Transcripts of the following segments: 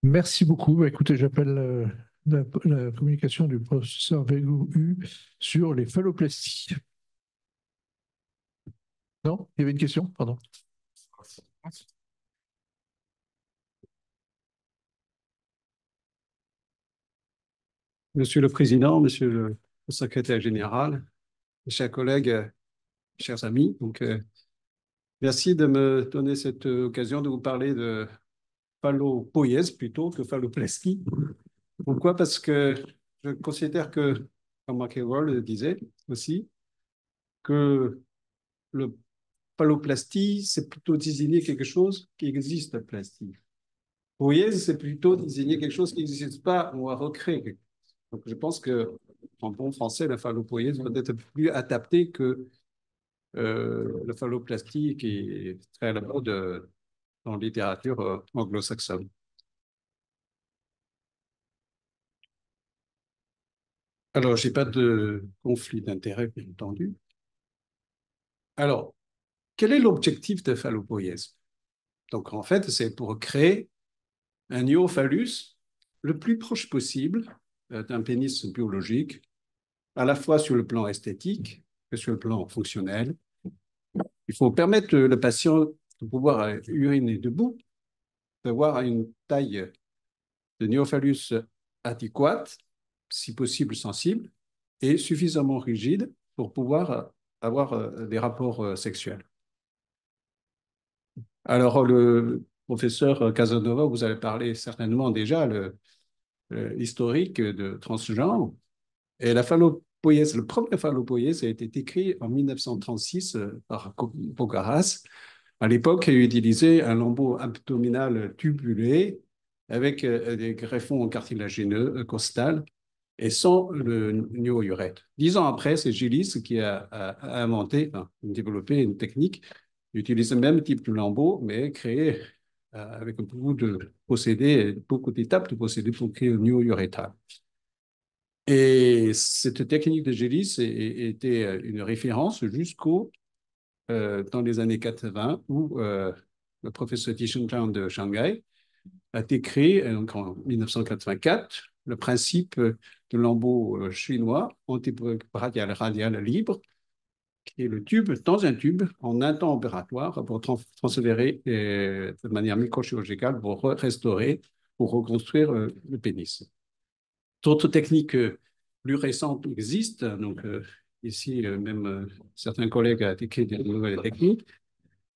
Merci beaucoup. Bah, écoutez, j'appelle la communication du professeur Végout sur les phalloplasties. Non? Il y avait une question? Pardon. Monsieur le Président, Monsieur le Secrétaire général, chers collègues, chers amis, merci de me donner cette occasion de vous parler de phallopoïèse plutôt que phalloplastie. Pourquoi? Parce que je considère que, comme McEvoy le disait aussi, que le phalloplastie, c'est plutôt désigner quelque chose qui existe, plastie. Poïèse, c'est plutôt désigner quelque chose qui n'existe pas ou à recréer quelque chose. Donc, je pense que, en bon français, la phallopoïèse doit être plus adapté que le phalloplastie qui est très à la mode dans la littérature anglo-saxonne. Alors, je n'ai pas de conflit d'intérêt, bien entendu. Alors, quel est l'objectif de phallopoïèse? Donc, en fait, c'est pour créer un niophallus le plus proche possible d'un pénis biologique, à la fois sur le plan esthétique que sur le plan fonctionnel. Il faut permettre le patient de pouvoir uriner debout, d'avoir une taille de niophallus adéquate, si possible sensible, et suffisamment rigide pour pouvoir avoir des rapports sexuels. Alors, le professeur Casanova, vous avez parlé certainement déjà l'historique de transgenre. Et la phallopoïèse, le premier phallopoïèse a été écrit en 1936 par Bogaras. À l'époque, il utilisait un lambeau abdominal tubulé avec des greffons cartilagineux costal et sans le niourètre. 10 ans après, c'est Gillis qui a inventé, enfin, développé une technique d'utiliser le même type de lambeau, mais créé avec beaucoup de procédés, beaucoup d'étapes de procédés pour créer le niourètre. Et cette technique de Gélis était une référence jusqu'au dans les années 80 où le professeur Tishentang de Shanghai a décrit donc en 1984 le principe de lambeau chinois antibradial radial libre, qui est le tube dans un tube en un temps opératoire pour transférer de manière microchirurgicale pour restaurer, pour reconstruire le pénis. D'autres techniques plus récentes existent. Donc, ici, même certains collègues ont écrit des nouvelles techniques.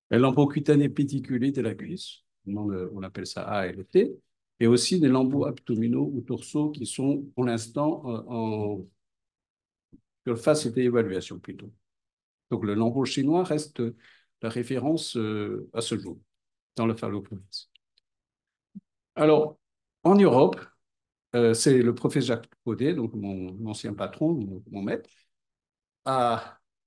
Lambeaux cutanés pédiculés de la cuisse, on appelle ça ALT, et aussi des lambeaux abdominaux ou dorsaux qui sont pour l'instant en phase d'évaluation plutôt. Donc, le lambeau chinois reste la référence à ce jour dans le phallopolis. Alors, en Europe, c'est le professeur Jacques Paudet, donc mon ancien patron, mon maître,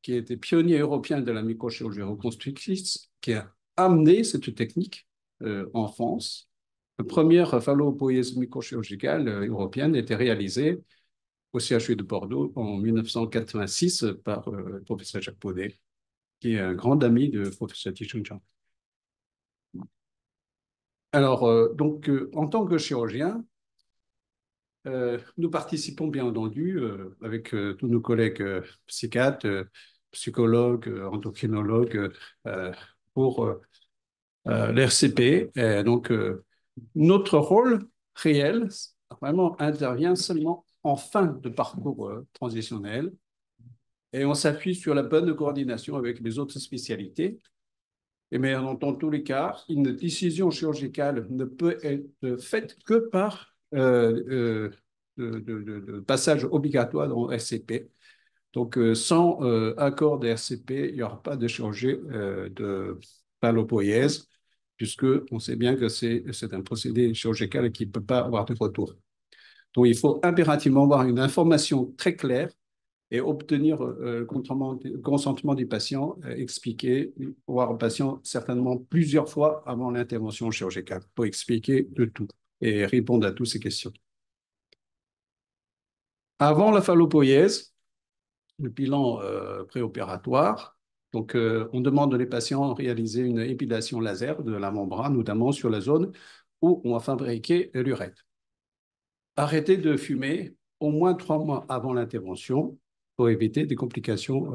qui était pionnier européen de la microchirurgie reconstructrice, qui a amené cette technique en France. La première phallopoïèse microchirurgicale européenne était réalisée au CHU de Bordeaux en 1986 par le professeur Jacques Paudet, qui est un grand ami de professeur Tichun Chang. Alors, en tant que chirurgien, nous participons bien entendu avec tous nos collègues psychiatres, psychologues, endocrinologues pour l'RCP. Notre rôle réel vraiment intervient seulement en fin de parcours transitionnel et on s'appuie sur la bonne coordination avec les autres spécialités. Mais dans tous les cas, une décision chirurgicale ne peut être faite que par de passage obligatoire dans RCP. Donc, sans accord de RCP, il n'y aura pas de chirurgie de phallopoïèse, puisque on sait bien que c'est un procédé chirurgical qui ne peut pas avoir de retour. Donc, il faut impérativement avoir une information très claire et obtenir le consentement du patient, expliquer, voir le patient certainement plusieurs fois avant l'intervention chirurgicale pour expliquer de tout et répondre à toutes ces questions. Avant la phallopoïèse, le bilan préopératoire, on demande aux patients de réaliser une épilation laser de la membrane, notamment sur la zone où on va fabriquer l'urètre. Arrêtez de fumer au moins 3 mois avant l'intervention pour éviter des complications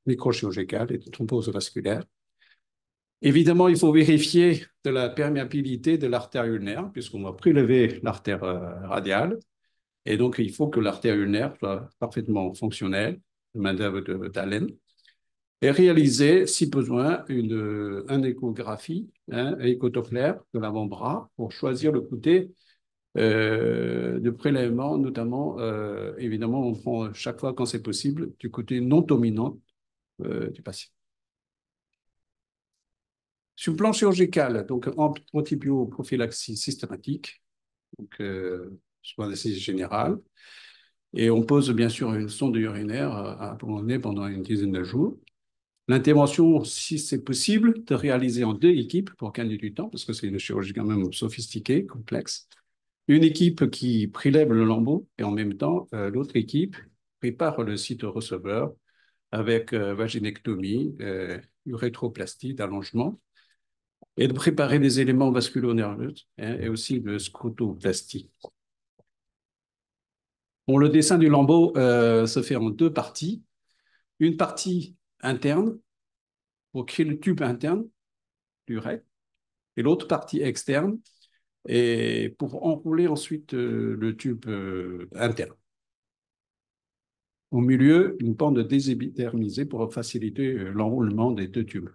microchirurgicales et de thrombose vasculaire. Évidemment, il faut vérifier de la perméabilité de l'artère ulnaire, puisqu'on va prélever l'artère radiale. Et donc, il faut que l'artère ulnaire soit parfaitement fonctionnelle, de main-d'œuvre d'Allen, et réaliser, si besoin, une échographie, un échodoppler de l'avant-bras pour choisir le côté de prélèvement, notamment, évidemment, on prend chaque fois quand c'est possible du côté non dominant du patient. Sur le plan chirurgical, donc antibioprophylaxie systématique, donc soins d'anesthésie générale, et on pose bien sûr une sonde urinaire à abandonner pendant une dizaine de jours. L'intervention, si c'est possible, de réaliser en 2 équipes pour gagner du temps, parce que c'est une chirurgie quand même sophistiquée, complexe. Une équipe qui prélève le lambeau et en même temps, l'autre équipe prépare le site receveur avec vaginectomie, urétroplastie, d'allongement, et de préparer des éléments vasculo-nerveux et aussi de scrotoplastie. Bon, le dessin du lambeau se fait en 2 parties. Une partie interne pour créer le tube interne du recte et l'autre partie externe et pour enrouler ensuite le tube interne. Au milieu, une bande désépidermisée pour faciliter l'enroulement des 2 tubes.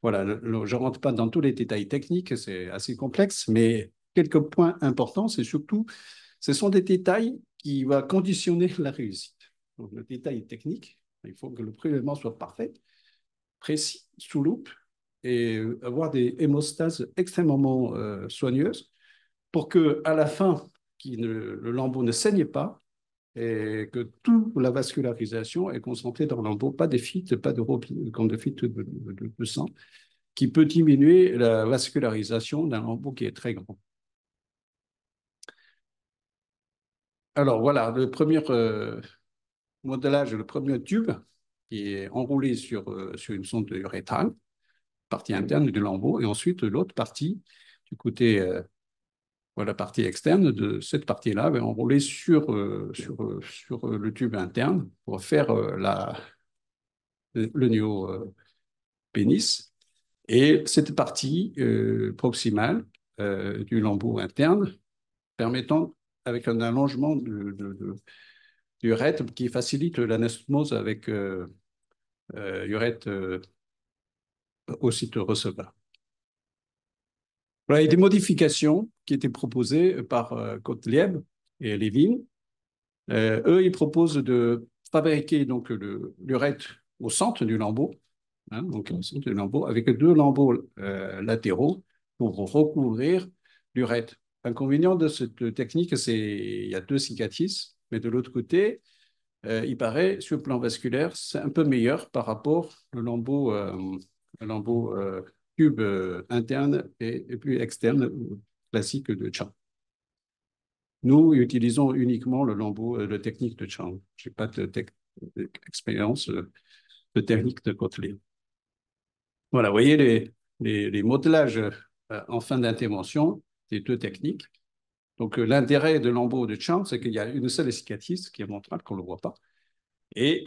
Voilà, je ne rentre pas dans tous les détails techniques, c'est assez complexe, mais quelques points importants, c'est surtout, ce sont des détails qui vont conditionner la réussite. Donc, le détail technique, il faut que le prélèvement soit parfait, précis, sous loupe, et avoir des hémostases extrêmement soigneuses pour qu'à la fin, le lambeau ne saigne pas et que toute la vascularisation est concentrée dans le lambeau, pas des fuites, pas de fuites de sang, qui peut diminuer la vascularisation d'un lambeau qui est très grand. Alors voilà, le premier modelage, le premier tube qui est enroulé sur une sonde urétrale, partie interne du lambeau, et ensuite l'autre partie du côté la partie externe de cette partie-là va enrouler sur le tube interne pour faire le néo-pénis. Et cette partie proximale du lambeau interne permettant, avec un allongement du urètre qui facilite l'anastomose avec urètre au site receveur. Voilà, il y a des modifications qui étaient proposées par Gottlieb et Levin. Eux, ils proposent de fabriquer donc l'urètre au centre du lambeau, donc au centre du lambeau, avec 2 lambeaux latéraux pour recouvrir l'urètre. L'inconvénient de cette technique, c'est qu'il y a 2 cicatrices, mais de l'autre côté, il paraît, sur le plan vasculaire, c'est un peu meilleur par rapport au lambeau tube interne et puis externe classique de Chang. Nous utilisons uniquement le lambeau de technique de Chang. Je n'ai pas d'expérience de technique de Gottlieb. Voilà, vous voyez les modelages en fin d'intervention des 2 techniques. Donc, l'intérêt de lambeau de Chang, c'est qu'il y a une seule cicatrice qui est montrable, qu'on ne le voit pas. Et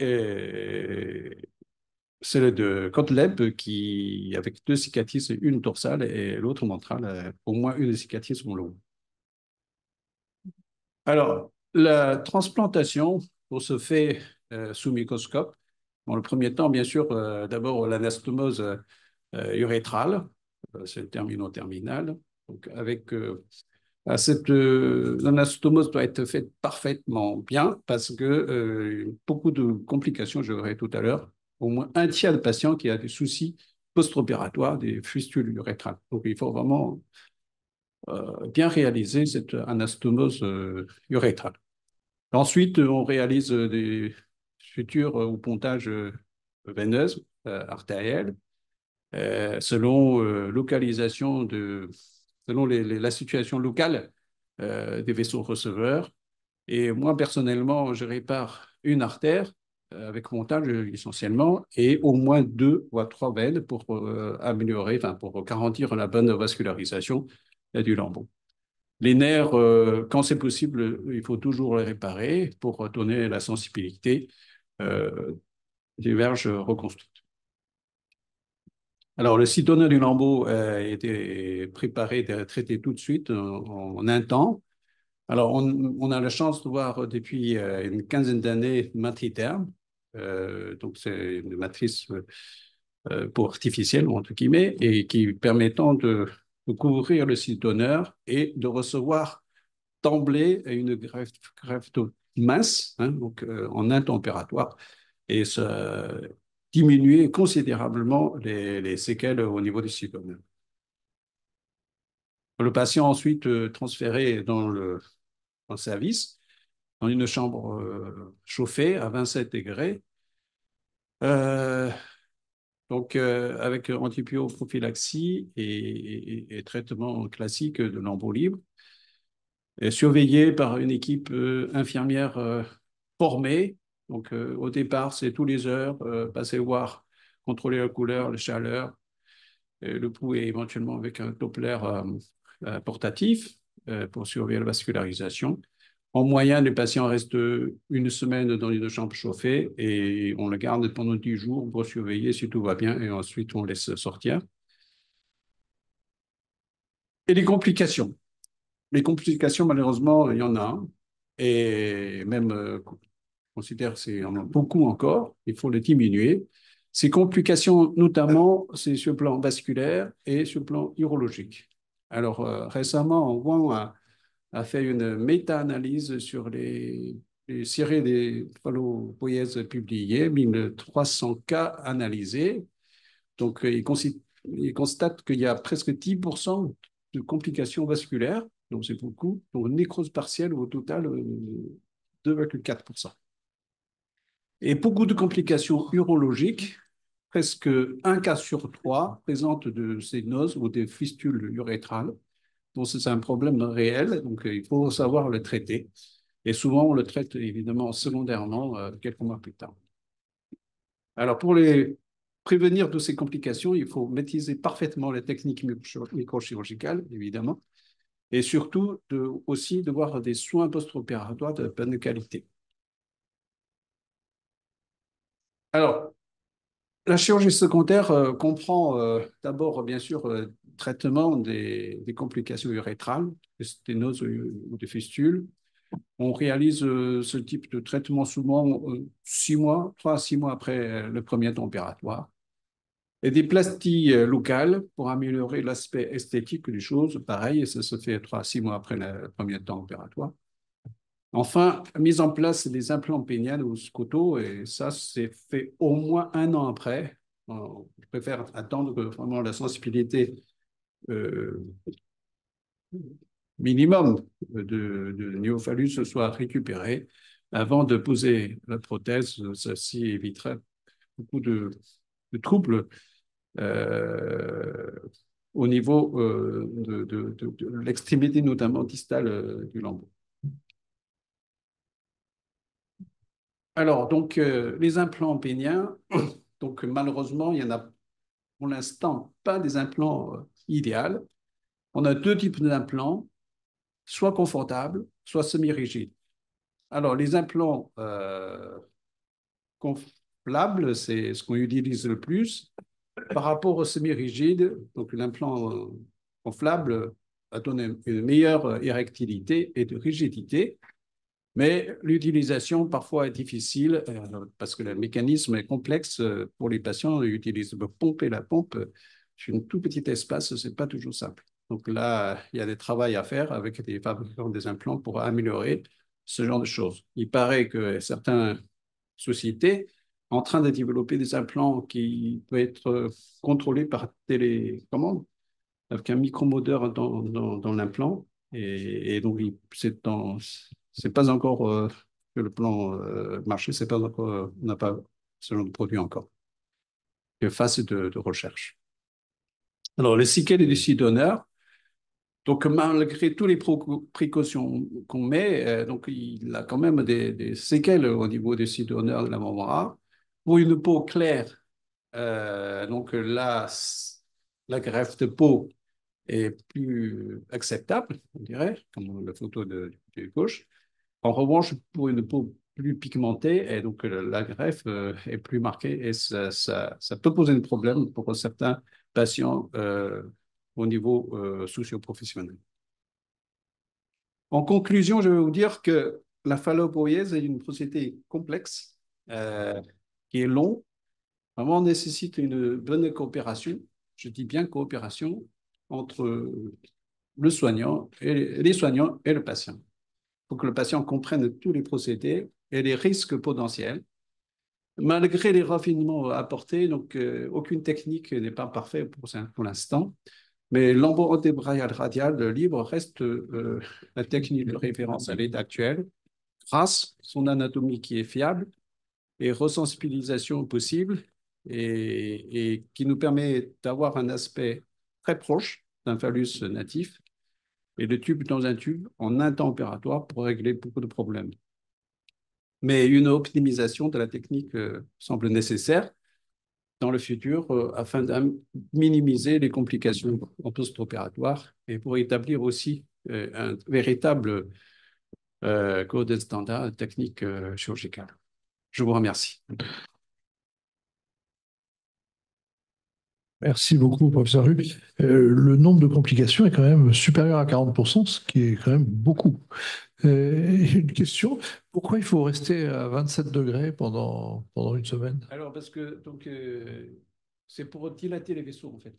celle de Gottlieb qui, avec 2 cicatrices, une dorsale et l'autre ventrale, au moins une cicatrice on le voit. Alors, la transplantation se fait sous microscope. Dans le premier temps, bien sûr, d'abord l'anastomose urétrale, c'est le termino-terminal. Donc, avec l'anastomose doit être faite parfaitement bien parce que beaucoup de complications, je verrai tout à l'heure, au moins un tiers de patients qui a des soucis post-opératoires, des fistules urétrales. Donc, il faut vraiment bien réaliser cette anastomose urétrale. Ensuite, on réalise des sutures ou pontages veineuses, artérielles, selon localisation selon la situation locale des vaisseaux receveurs. Et moi, personnellement, je répare une artère avec montage essentiellement et au moins 2 ou 3 veines pour améliorer, enfin, pour garantir la bonne vascularisation du lambeau. Les nerfs, quand c'est possible, il faut toujours les réparer pour donner la sensibilité euh, des verges reconstruites. Alors, le citonneau du lambeau a été préparé, traité tout de suite en un temps. Alors, on a la chance de voir depuis une quinzaine d'années Matriterm. Donc, c'est une matrice pour artificielle, ou entre guillemets, et qui permettant de couvrir le citonneur et de recevoir d'emblée une greffe d'eau mince, hein, donc en un temps opératoire, et ça diminuer considérablement les séquelles au niveau du citonneur. Le patient ensuite transféré dans le service, dans une chambre chauffée à 27 degrés, euh, donc avec antibioprophylaxie et traitement classique de lambeau libre, et surveillé par une équipe infirmière formée. Donc au départ, c'est tous les heures, passer voir, contrôler la couleur, la chaleur, le pouls et éventuellement avec un Doppler portatif pour surveiller la vascularisation. En moyenne, les patients restent une semaine dans une chambre chauffée et on le garde pendant 10 jours pour surveiller si tout va bien et ensuite on laisse sortir. Et les complications. Les complications, malheureusement, il y en a. Et même, on considère qu'il y en a beaucoup encore. Il faut les diminuer. Ces complications, notamment, c'est sur le plan vasculaire et sur le plan urologique. Alors, récemment, on a fait une méta-analyse sur les cirés des phallopoïèses publiées, 1300 cas analysés. Donc, il constate qu'il y a presque 10% de complications vasculaires, donc c'est beaucoup, pour une nécrose partielle au total 2,4%. Et beaucoup de complications urologiques, presque un cas sur trois présente de sténose ou des fistules urétrales. Donc, c'est un problème réel, donc il faut savoir le traiter. Et souvent, on le traite évidemment secondairement quelques mois plus tard. Alors, pour les prévenir de ces complications, il faut maîtriser parfaitement les techniques microchirurgicales, évidemment, et surtout aussi devoir des soins post-opératoires de bonne qualité. Alors, la chirurgie secondaire comprend d'abord, bien sûr, traitement des complications urétrales, des sténoses ou des fistules. On réalise ce type de traitement souvent 6 mois, 3 à 6 mois après le premier temps opératoire. Et des plasties locales pour améliorer l'aspect esthétique des choses. Pareil, ça se fait 3 à 6 mois après le premier temps opératoire. Enfin, mise en place des implants péniens ou scotaux, et ça, c'est fait au moins 1 an après. On préfère attendre que vraiment la sensibilité euh, minimum de néophallus soit récupérée avant de poser la prothèse. Ceci éviterait beaucoup de troubles euh, au niveau de l'extrémité, notamment distale du lambeau. Alors, donc, les implants péniens, donc malheureusement, il y en a pour l'instant pas des implants idéaux. On a deux types d'implants, soit confortables, soit semi-rigides. Alors, les implants gonflables, c'est ce qu'on utilise le plus. Par rapport au semi-rigide, donc l'implant gonflable va donner une meilleure érectilité et de rigidité, mais l'utilisation parfois est difficile parce que le mécanisme est complexe pour les patients. Ils utilisent la pompe et la pompe sur un tout petit espace, ce n'est pas toujours simple. Donc là, il y a des travaux à faire avec des fabricants des implants pour améliorer ce genre de choses. Il paraît que certaines sociétés en train de développer des implants qui peuvent être contrôlés par télécommande avec un micromodeur dans l'implant. Et donc, c'est pas encore que le plan marché, c'est pas encore, on n'a pas ce genre de produit encore. Il y a phase de recherche. Alors, les séquelles et les décide d'honneur. Donc, malgré toutes les précautions qu'on met, donc il a quand même des séquelles au niveau des sites d'honneur de la membrane. Pour une peau claire, donc là, la greffe de peau est plus acceptable, on dirait, comme la photo de gauche. En revanche, pour une peau plus pigmentée, et donc la greffe est plus marquée et ça peut poser un problème pour certains patients au niveau socio-professionnel. En conclusion, je vais vous dire que la phallopoïèse est une procédé complexe qui est long, vraiment nécessite une bonne coopération, je dis bien coopération, entre le soignant et les soignants et le patient, pour que le patient comprenne tous les procédés et les risques potentiels. Malgré les raffinements apportés, donc aucune technique n'est pas parfaite pour l'instant, mais l'embryo-débrayage radial libre reste la technique de référence à l'état actuel, grâce à son anatomie qui est fiable et resensibilisation possible, et qui nous permet d'avoir un aspect très proche d'un phallus natif, et le tube dans un tube en un temps opératoire pour régler beaucoup de problèmes. Mais une optimisation de la technique semble nécessaire dans le futur afin de minimiser les complications en post-opératoire et pour établir aussi un véritable code standard technique chirurgicale. Je vous remercie. Merci beaucoup, professeur Hu. Le nombre de complications est quand même supérieur à 40%, ce qui est quand même beaucoup. Une question, pourquoi il faut rester à 27 degrés pendant une semaine? Alors, parce que c'est pour dilater les vaisseaux, en fait.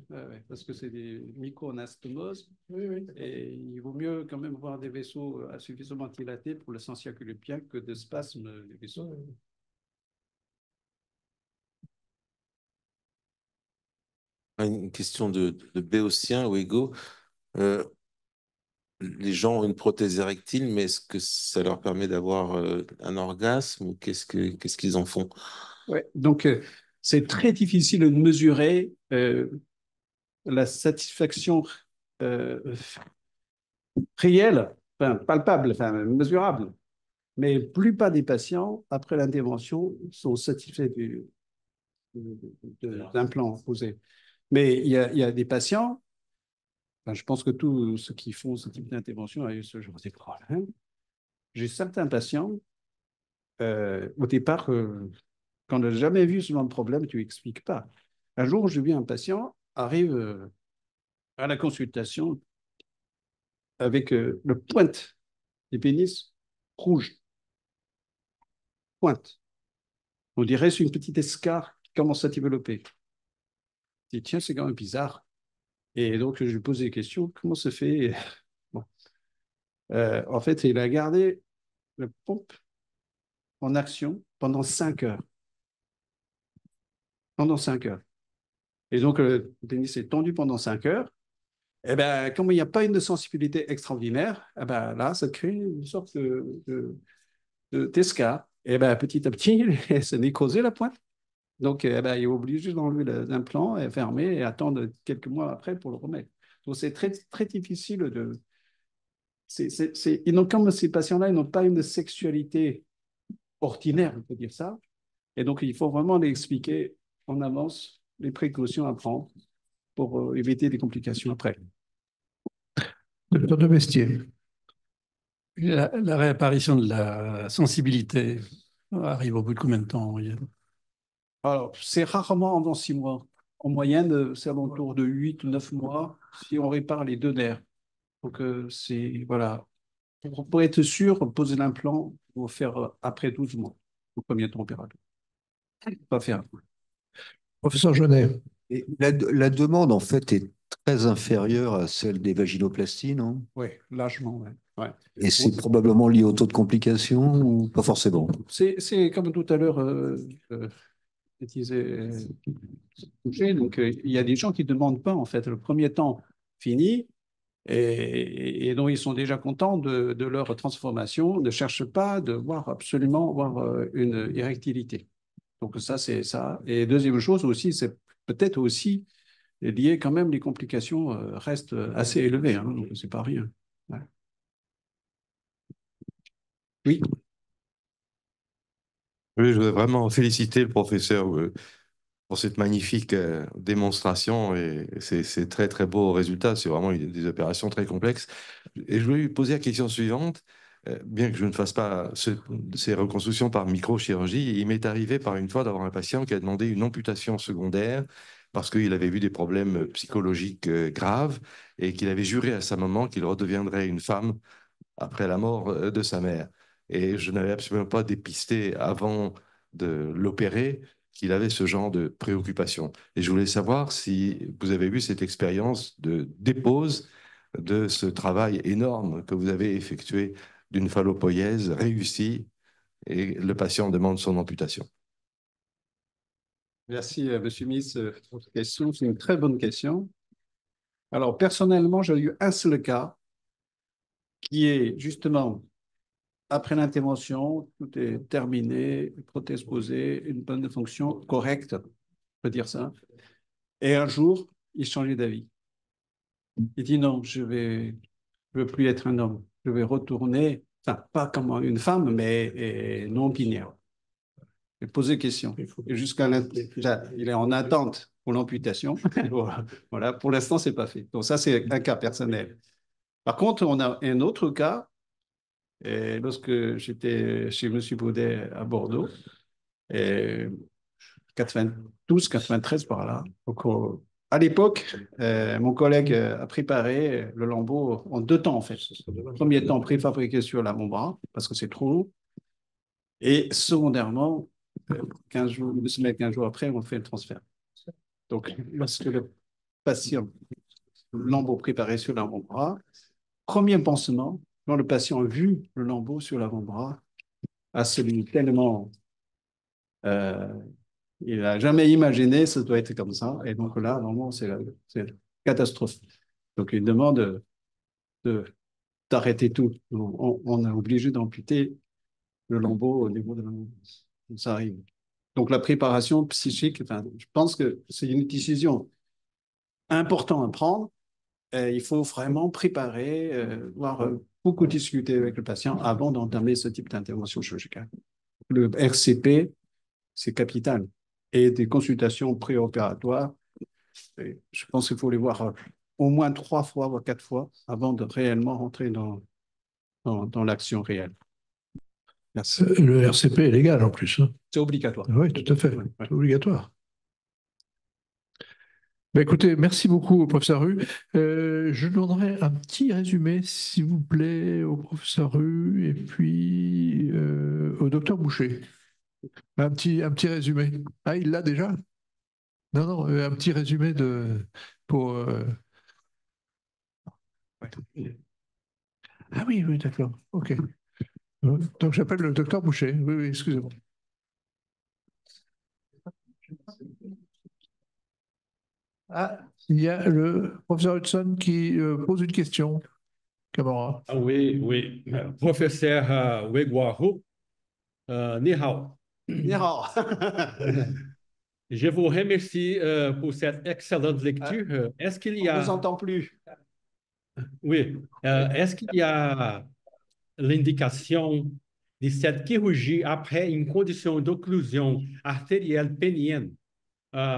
Ouais, parce que c'est des micro-anastomoses. Oui, oui. Et il vaut mieux quand même voir des vaisseaux suffisamment dilatés pour le sang circuler bien que de spasmes des vaisseaux. Oui. Une question de Béotien ou Ego. Les gens ont une prothèse érectile, mais est-ce que ça leur permet d'avoir un orgasme ou qu'est-ce qu'ils en font? Ouais, donc c'est très difficile de mesurer la satisfaction euh, réelle, enfin, palpable, enfin, mesurable. Mais la plupart des patients, après l'intervention, sont satisfaits d'un plan posé. Mais il y a des patients, enfin, je pense que tous ceux qui font ce type d'intervention ont eu ce genre de problème. J'ai certains patients, au départ, quand on n'a jamais vu ce genre de problème, tu n'expliques pas. Un jour, j'ai vu un patient arrive à la consultation avec le pointe des pénis rouge. Pointe. On dirait c'est une petite escarre qui commence à développer. Je dis, tiens, c'est quand même bizarre. Et donc, je lui pose des questions. Comment se fait bon. En fait, il a gardé la pompe en action pendant 5 heures. Pendant 5 heures. Et donc, le pénis est tendu pendant 5 heures. Et bien, comme il n'y a pas une sensibilité extraordinaire, eh ben, là, ça crée une sorte d'escarre. Et bien, petit à petit, il s'est nécrosé la pointe. Donc, eh ben, il est obligé d'enlever l'implant et fermer et attendre quelques mois après pour le remettre. Donc, c'est très, très difficile de. Comme ces patients-là, ils n'ont pas une sexualité ordinaire, on peut dire ça. Et donc, il faut vraiment les expliquer en avance les précautions à prendre pour éviter des complications après. Docteur de Mestier. La réapparition de la sensibilité arrive au bout de combien de temps en moyenne? Alors, c'est rarement dans 6 mois. En moyenne, c'est à l'entour de 8 ou 9 mois si on répare les 2 nerfs. Donc, voilà. Pour être sûr, poser l'implant, il faut faire après 12 mois, au premier temps opératoire. Pas faire. Professeur Jeunet. Et la demande, en fait, est très inférieure à celle des vaginoplasties, non? Oui, largement, ouais. Ouais. Et c'est probablement lié au taux de complications ou pas forcément? C'est comme tout à l'heure, disait donc il y a des gens qui ne demandent pas, en fait, le premier temps fini, et donc ils sont déjà contents de leur transformation, ne cherchent pas de voir absolument une érectilité. Donc ça, c'est ça. Et deuxième chose aussi, c'est peut-être aussi lié quand même, les complications restent assez élevées, hein, donc c'est pas rien. Ouais. Oui. Oui, je voudrais vraiment féliciter le professeur pour cette magnifique démonstration et ces très très beaux résultats. C'est vraiment des opérations très complexes. Et je voulais lui poser la question suivante. Bien que je ne fasse pas ces reconstructions par microchirurgie, il m'est arrivé par une fois d'avoir un patient qui a demandé une amputation secondaire parce qu'il avait vu des problèmes psychologiques graves et qu'il avait juré à sa maman qu'il redeviendrait une femme après la mort de sa mère. Et je n'avais absolument pas dépisté avant de l'opérer qu'il avait ce genre de préoccupation. Et je voulais savoir si vous avez eu cette expérience de dépose de ce travail énorme que vous avez effectué d'une phallopoïèse réussie et le patient demande son amputation. Merci, Monsieur Miss, pour votre question. C'est une très bonne question. Alors, personnellement, j'ai eu un seul cas qui est justement après l'intervention, tout est terminé, prothèse posée, une bonne fonction correcte, on peut dire ça. Et un jour, il changeait d'avis. Il dit non, je veux plus être un homme. Je vais retourner, enfin, pas comme une femme, mais non binaire. Il posait question. Et jusqu'à il est en attente pour l'amputation. Voilà, pour l'instant, c'est pas fait. Donc ça, c'est un cas personnel. Par contre, on a un autre cas. Et lorsque j'étais chez M. Baudet à Bordeaux, et 92, 93 par là. Donc, à l'époque, mon collègue a préparé le lambeau en 2 temps, en fait. Le premier temps préfabriqué sur l'avant-bras, parce que c'est trop lourd. Et secondairement, 15 jours, 2 semaines, 15 jours après, on fait le transfert. Donc, lorsque le patient, le lambeau préparé sur l'avant-bras, premier pansement, quand le patient a vu le lambeau sur l'avant-bras, a celui tellement euh, il n'a jamais imaginé ça doit être comme ça. Et donc là, vraiment, c'est la catastrophe. Donc il demande d'arrêter tout. On est obligé d'amputer le lambeau au niveau de la... Ça arrive. Donc la préparation psychique, enfin, je pense que c'est une décision importante à prendre. Il faut vraiment préparer, voire beaucoup discuter avec le patient avant d'entamer ce type d'intervention chirurgicale. Le RCP, c'est capital. Et des consultations préopératoires, je pense qu'il faut les voir au moins 3 fois, voire 4 fois, avant de réellement rentrer dans l'action réelle. Merci. Le RCP est légal en plus, hein. C'est obligatoire. Oui, tout à fait. Ouais. C'est obligatoire. Ben écoutez, merci beaucoup, professeur Rue. Je demanderai un petit résumé, s'il vous plaît, au professeur Rue et puis au docteur Boucher. Un petit résumé. Ah, il l'a déjà? Non, non, un petit résumé pour. Ouais. Ah oui, oui, d'accord. OK. Donc j'appelle le docteur Boucher. Oui, oui, excusez-moi. Ah, il y a le professeur Hudson qui pose une question. Camara. Ah oui, oui. Professeur Wei Guohu, ni hao. Ni hao. Je vous remercie pour cette excellente lecture. Est-ce qu'il y On ne vous a... entend plus. Oui. Est-ce qu'il y a l'indication de cette chirurgie après une condition d'occlusion artérielle pénienne,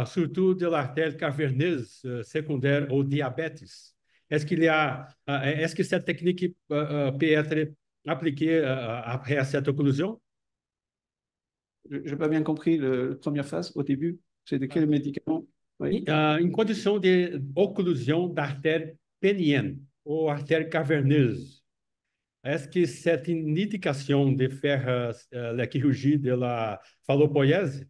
surtout de l'artère caverneuse secondaire au diabète? Est-ce que cette technique peut être appliquée après cette occlusion? Je n'ai pas bien compris la première phase au début. C'est de quel médicament? Oui. Une condition d'occlusion d'artère pénienne ou artère caverneuse. Est-ce que c'est une indication de faire la chirurgie de la phallopoïèse?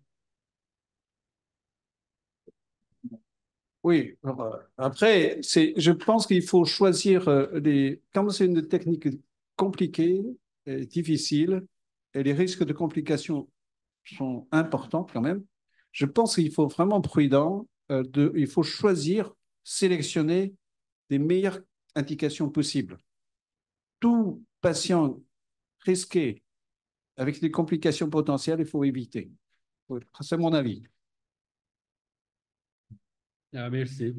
Oui, alors, après, je pense qu'il faut choisir comme c'est une technique compliquée, et difficile, et les risques de complications sont importants quand même, je pense qu'il faut vraiment prudent, il faut choisir, sélectionner des meilleures indications possibles. Tout patient risqué avec des complications potentielles, il faut éviter. C'est mon avis. Merci.